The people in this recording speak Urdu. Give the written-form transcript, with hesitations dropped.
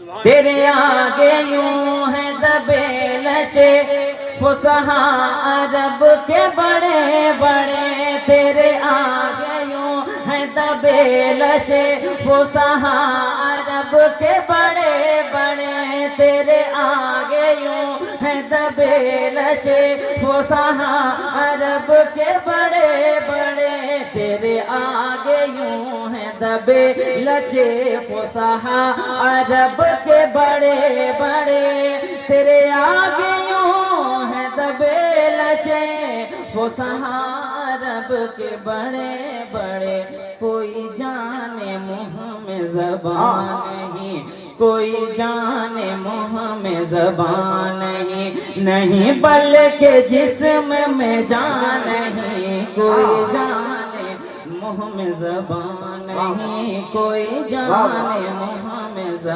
تیرے آگے یوں ہے دبے لچے فصحا عرب کے بڑے بڑے، تیرے آگے یوں ہے دبے لچے فصحا عرب کے بڑے بڑے، تیرے آگے یوں ہے دبے لچے فصحا عرب کے بڑے بڑے، تیرے آگے یوں ہے دبے لچے فصحا عرب کے بڑے بڑے، تیرے آگے یوں ہے دبے لچے فصحا عرب کے بڑے بڑے، کوئی جانے منہ میں زبان نہیں، کوئی جانے منہ میں زبان نہیں بلکہ جسم میں جان نہیں، کوئی جانے منہ میں زبان نہیں، کوئی جانے منہ میں زبان